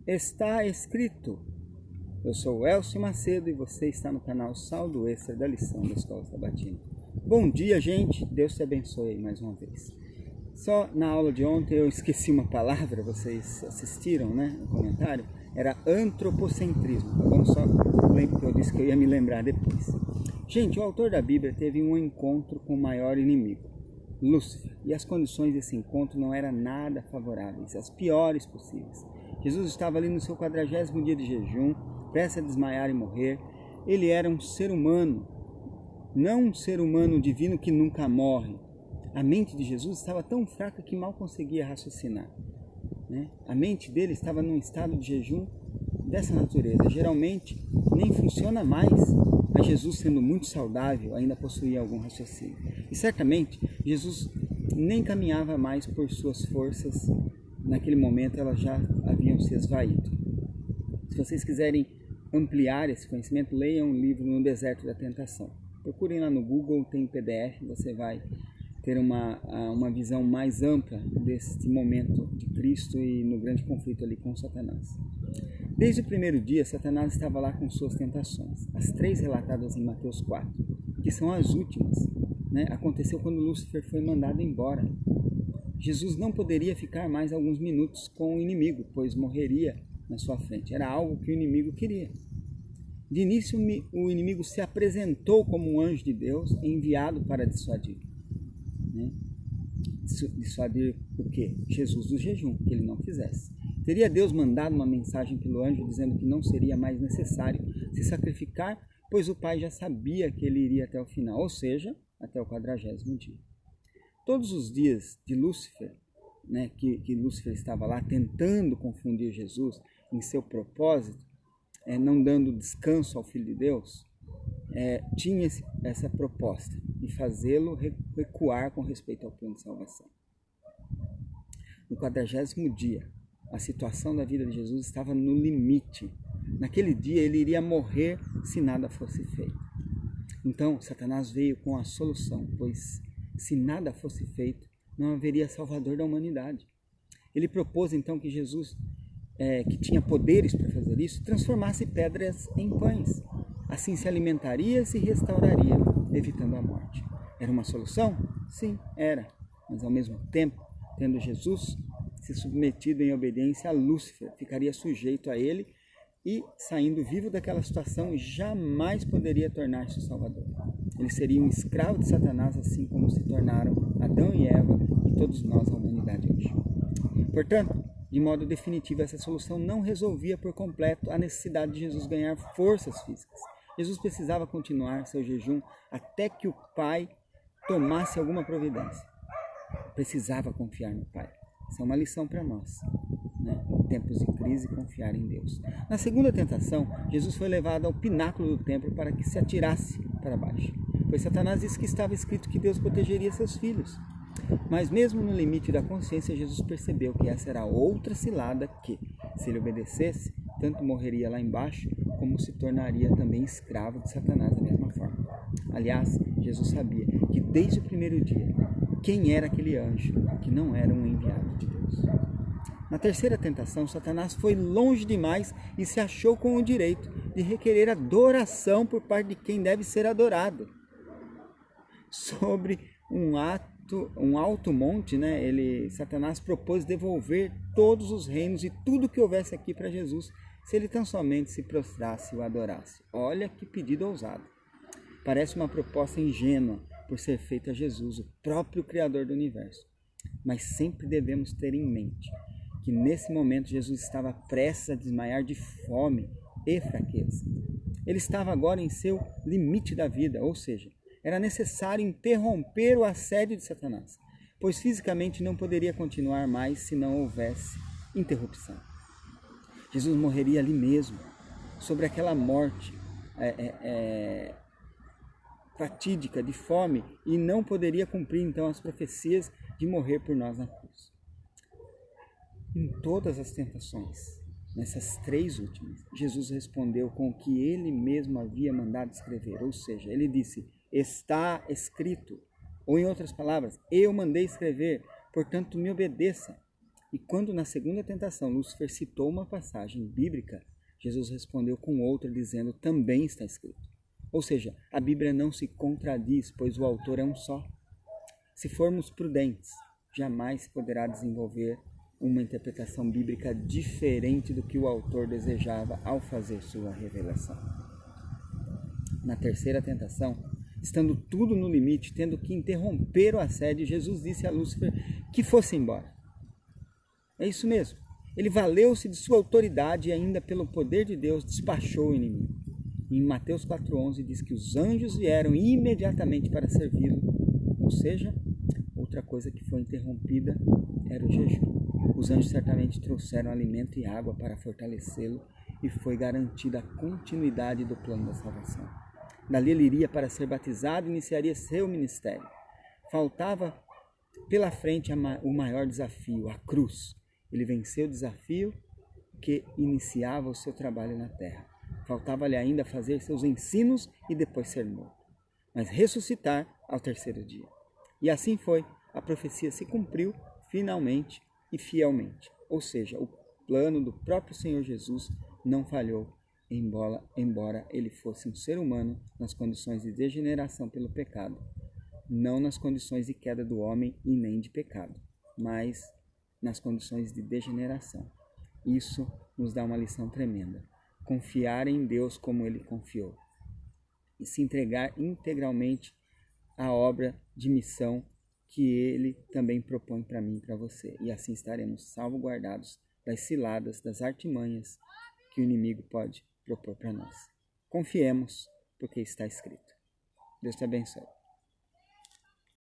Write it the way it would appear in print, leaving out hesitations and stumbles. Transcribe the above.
Está escrito. Eu sou o Elcio Macedo e você está no canal Saldo Extra da lição da Escola Sabatina. Bom dia, gente. Deus te abençoe mais uma vez. Só na aula de ontem eu esqueci uma palavra, vocês assistiram, né, no comentário? Era antropocentrismo, tá bom? Só lembro que eu disse que eu ia me lembrar depois. Gente, o autor da Bíblia teve um encontro com o maior inimigo, Lúcifer, e as condições desse encontro não eram nada favoráveis, as piores possíveis. Jesus estava ali no seu 40º dia de jejum, prestes a desmaiar e morrer. Ele era um ser humano, não um ser humano divino que nunca morre. A mente de Jesus estava tão fraca que mal conseguia raciocinar, né? A mente dele estava num estado de jejum dessa natureza. Geralmente nem funciona mais, mas Jesus, sendo muito saudável, ainda possuía algum raciocínio. E certamente Jesus nem caminhava mais por suas forças. Naquele momento elas já haviam se esvaído. Se vocês quiserem ampliar esse conhecimento, leiam um livro No Deserto da Tentação. Procurem lá no Google, tem PDF, você vai ter uma visão mais ampla desse momento de Cristo e no grande conflito ali com Satanás. Desde o primeiro dia, Satanás estava lá com suas tentações, as 3 relatadas em Mateus 4, que são as últimas, né? Aconteceu quando Lúcifer foi mandado embora. Jesus não poderia ficar mais alguns minutos com o inimigo, pois morreria na sua frente. Era algo que o inimigo queria. De início, o inimigo se apresentou como um anjo de Deus enviado para dissuadir. Né? Dissuadir o quê? Jesus do jejum, que ele não fizesse. Teria Deus mandado uma mensagem pelo anjo dizendo que não seria mais necessário se sacrificar, pois o Pai já sabia que ele iria até o final, ou seja, até o 40º dia. Todos os dias de Lúcifer, né, que Lúcifer estava lá tentando confundir Jesus em seu propósito, não dando descanso ao Filho de Deus, tinha essa proposta de fazê-lo recuar com respeito ao plano de salvação. No 40º dia, a situação da vida de Jesus estava no limite. Naquele dia ele iria morrer se nada fosse feito. Então Satanás veio com a solução, pois se nada fosse feito, não haveria salvador da humanidade. Ele propôs então que Jesus, que tinha poderes para fazer isso, transformasse pedras em pães. Assim se alimentaria e se restauraria, evitando a morte. Era uma solução? Sim, era. Mas ao mesmo tempo, tendo Jesus se submetido em obediência a Lúcifer, ficaria sujeito a ele e, saindo vivo daquela situação, jamais poderia tornar-se o Salvador. Ele seria um escravo de Satanás, assim como se tornaram Adão e Eva e todos nós, a humanidade hoje. Portanto, de modo definitivo, essa solução não resolvia por completo a necessidade de Jesus ganhar forças físicas. Jesus precisava continuar seu jejum até que o Pai tomasse alguma providência. Precisava confiar no Pai. Isso é uma lição para nós, né? Em tempos de crise, confiar em Deus. Na segunda tentação, Jesus foi levado ao pináculo do templo para que se atirasse para baixo, pois Satanás disse que estava escrito que Deus protegeria seus filhos. Mas mesmo no limite da consciência, Jesus percebeu que essa era outra cilada que, se ele obedecesse, tanto morreria lá embaixo, como se tornaria também escravo de Satanás da mesma forma. Aliás, Jesus sabia que desde o primeiro dia, quem era aquele anjo que não era um enviado de Deus. Na terceira tentação, Satanás foi longe demais e se achou com o direito de requerer adoração por parte de quem deve ser adorado. Sobre um alto monte, né, Satanás propôs devolver todos os reinos e tudo que houvesse aqui para Jesus, se ele tão somente se prostrasse e o adorasse. Olha que pedido ousado. Parece uma proposta ingênua por ser feita a Jesus, o próprio Criador do Universo. Mas sempre devemos ter em mente que nesse momento Jesus estava prestes a desmaiar de fome e fraqueza. Ele estava agora em seu limite da vida, ou seja, era necessário interromper o assédio de Satanás, pois fisicamente não poderia continuar mais se não houvesse interrupção. Jesus morreria ali mesmo, sobre aquela morte fatídica de fome, e não poderia cumprir então as profecias de morrer por nós na cruz. Em todas as tentações, nessas 3 últimas, Jesus respondeu com o que ele mesmo havia mandado escrever, ou seja, ele disse: está escrito, ou em outras palavras, eu mandei escrever, portanto me obedeça. E quando na segunda tentação Lúcifer citou uma passagem bíblica, Jesus respondeu com outra, dizendo: também está escrito. Ou seja, a Bíblia não se contradiz, pois o autor é um só. Se formos prudentes, jamais poderá desenvolver uma interpretação bíblica diferente do que o autor desejava ao fazer sua revelação. Na terceira tentação, estando tudo no limite, tendo que interromper o assédio, Jesus disse a Lúcifer que fosse embora. É isso mesmo. Ele valeu-se de sua autoridade e ainda pelo poder de Deus despachou o inimigo. Em Mateus 4,11 diz que os anjos vieram imediatamente para servi-lo. Ou seja, outra coisa que foi interrompida era o jejum. Os anjos certamente trouxeram alimento e água para fortalecê-lo e foi garantida a continuidade do plano da salvação. Dali ele iria para ser batizado e iniciaria seu ministério. Faltava pela frente o maior desafio, a cruz. Ele venceu o desafio que iniciava o seu trabalho na terra. Faltava-lhe ainda fazer seus ensinos e depois ser morto, mas ressuscitar ao terceiro dia. E assim foi, a profecia se cumpriu finalmente e fielmente. Ou seja, o plano do próprio Senhor Jesus não falhou, embora ele fosse um ser humano nas condições de degeneração pelo pecado, não nas condições de queda do homem e nem de pecado, mas nas condições de degeneração. Isso nos dá uma lição tremenda. Confiar em Deus como Ele confiou e se entregar integralmente à obra de missão que Ele também propõe para mim e para você. E assim estaremos salvaguardados das ciladas, das artimanhas que o inimigo pode propor para nós. Confiemos, porque está escrito. Deus te abençoe.